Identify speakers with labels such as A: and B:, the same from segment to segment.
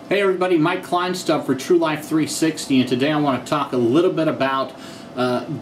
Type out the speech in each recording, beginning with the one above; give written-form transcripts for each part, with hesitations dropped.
A: Hey everybody, Mike Kleinstuff for True Life 360, and today I want to talk a little bit about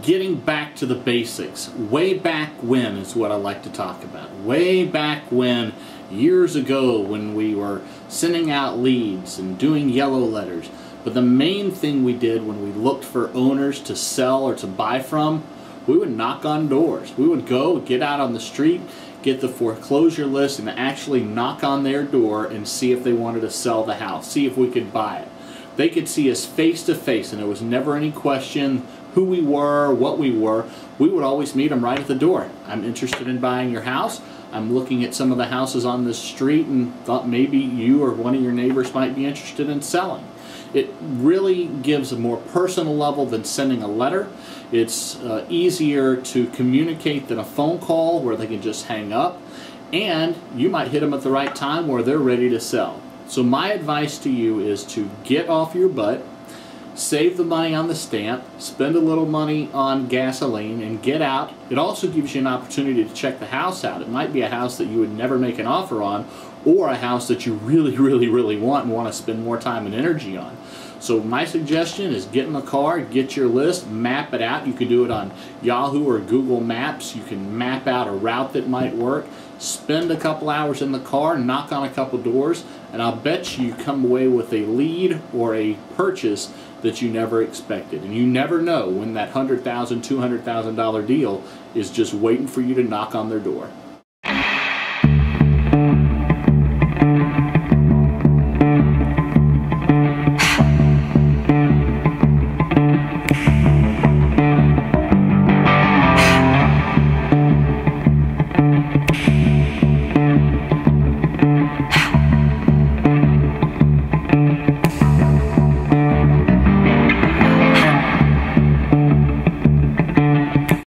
A: getting back to the basics. Way back when is what I like to talk about. Way back when, years ago, when we were sending out leads and doing yellow letters. But the main thing we did when we looked for owners to sell or to buy from, we would knock on doors. We would go, get out on the street, get the foreclosure list, and actually knock on their door and see if they wanted to sell the house, see if we could buy it. They could see us face to face, and there was never any question who we were, what we were. We would always meet them right at the door. I'm interested in buying your house. I'm looking at some of the houses on this street and thought maybe you or one of your neighbors might be interested in selling. It really gives a more personal level than sending a letter. It's easier to communicate than a phone call where they can just hang up, and you might hit them at the right time where they're ready to sell. So my advice to you is to get off your butt, save the money on the stamp, spend a little money on gasoline, and get out. It also gives you an opportunity to check the house out. It might be a house that you would never make an offer on, or a house that you really want to spend more time and energy on. So my suggestion is get in the car, get your list, map it out. You can do it on Yahoo or Google Maps. You can map out a route that might work. Spend a couple hours in the car, knock on a couple doors, and I'll bet you come away with a lead or a purchase that you never expected. And you never know when that $100,000, $200,000 deal is just waiting for you to knock on their door.